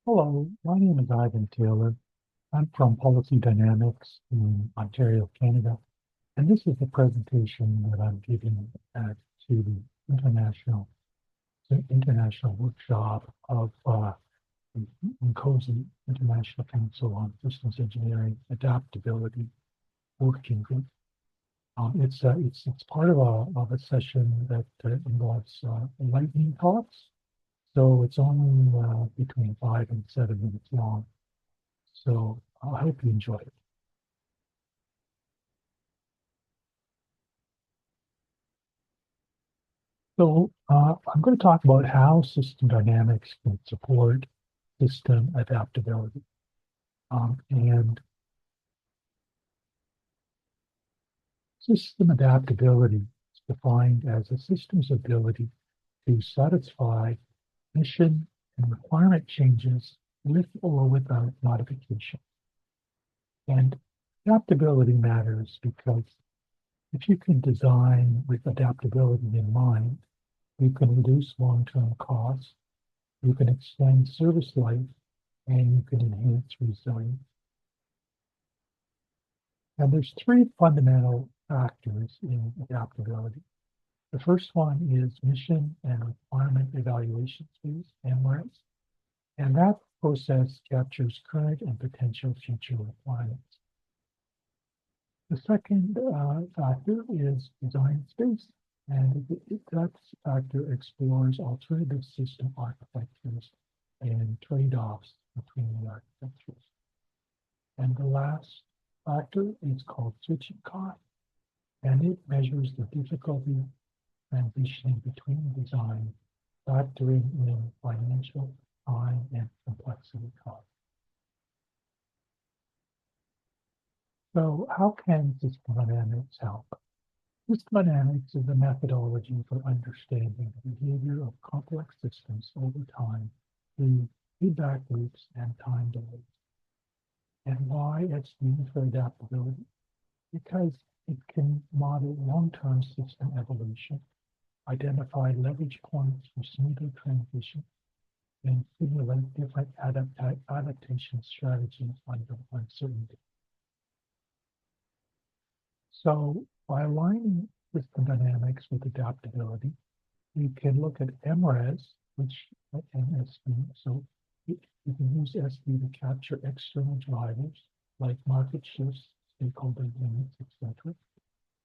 Hello, my name is Ivan Taylor. I'm from Policy Dynamics in Ontario, Canada, and this is a presentation that I'm giving to the international workshop of the COSI, International Council on Systems Engineering Adaptability Working Group. It's part of a session that involves lightning talks, so it's only between 5 and 7 minutes long. So I hope you enjoy it. So I'm going to talk about how system dynamics can support system adaptability. And system adaptability is defined as a system's ability to satisfy mission and requirement changes with or without modification. And adaptability matters because if you can design with adaptability in mind, you can reduce long-term costs, you can extend service life, and you can enhance resilience. And there's three fundamental factors in adaptability. The first one is mission and requirement evaluation phase, MRES, and that process captures current and potential future requirements. The second factor is design space, and that factor explores alternative system architectures and trade-offs between the architectures. And the last factor is called switching cost, and it measures the difficulty transitioning between design, factoring in financial, time, and complexity costs. So how can system dynamics help? System dynamics is a methodology for understanding the behavior of complex systems over time through feedback loops and time delays. And why it's used for adaptability? Because it can model long-term system evolution, identify leverage points for smoother transition, and simulate different adaptation strategies under uncertainty. So by aligning system dynamics with adaptability, you can look at MRES, which and SV. So you can use SV to capture external drivers like market shifts, stakeholder limits, etc.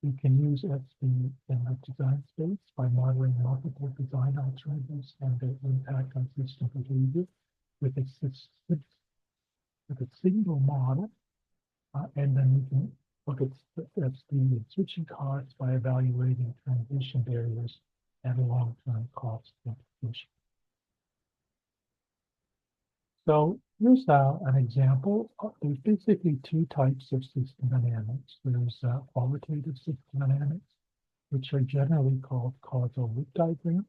You can use SV in the design space by modeling multiple design alternatives and their impact on system behavior with a single model. And then we can look at SV and switching costs by evaluating transition barriers and long-term cost implications. So here's an example. There's basically two types of system dynamics. There's qualitative system dynamics, which are generally called causal loop diagrams.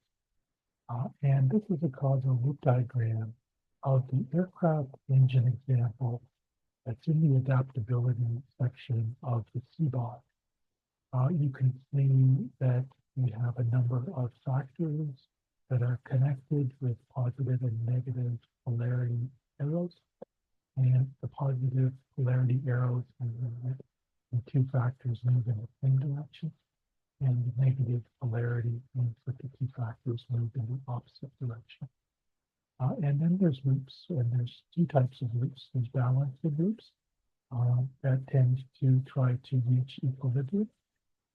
And this is a causal loop diagram of the aircraft engine example that's in the adaptability section of the CBOT. You can see that we have a number of factors that are connected with positive and negative polarity arrows. And the positive polarity arrows and the two factors move in the same direction. And the negative polarity means that the two factors move in the opposite direction. And then there's loops, and there's two types of loops. There's balancing loops that tend to try to reach equilibrium.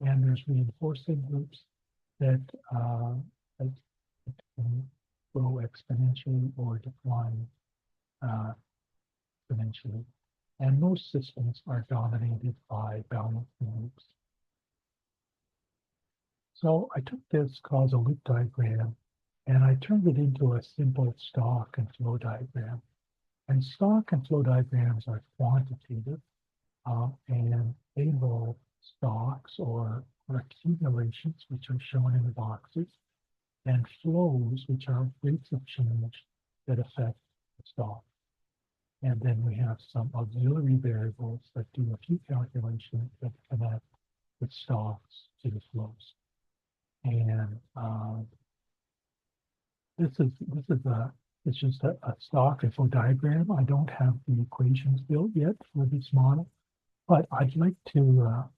And there's reinforcing loops that can grow exponentially or decline exponentially. And most systems are dominated by balancing loops. So I took this causal loop diagram and I turned it into a simple stock and flow diagram. And stock and flow diagrams are quantitative and they involve stocks or accumulations, which are shown in the boxes, and flows, which are rates of change that affect the stock. And then we have some auxiliary variables that do a few calculations that connect the stocks to the flows. And this is a It's just a stock info diagram. I don't have the equations built yet for this model, but I'd like to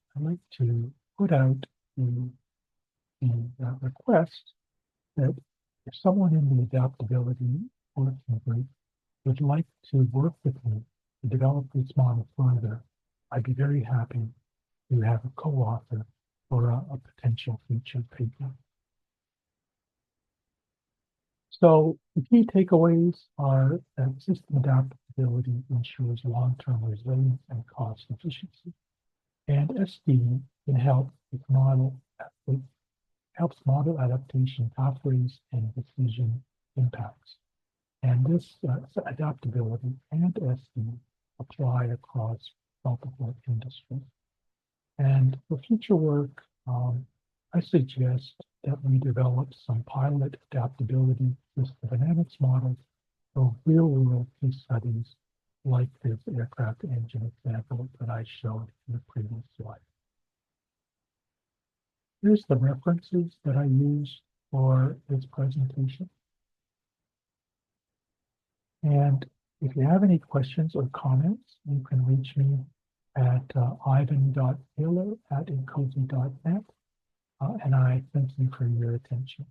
put out the request that if someone in the adaptability working group would like to work with me to develop this model further, I'd be very happy to have a co-author for a potential feature paper. So the key takeaways are that system adaptability ensures long-term resilience and cost efficiency. And SD can help with helps model adaptation pathways and decision impacts. And this adaptability and SD apply across multiple industries. And for future work, I suggest that we develop some pilot adaptability system dynamics models for real-world case studies like this aircraft engine example that I showed in the previous slide. Here's the references that I used for this presentation. And if you have any questions or comments, you can reach me at ivan.taylor@incozy.net. And I thank you for your attention.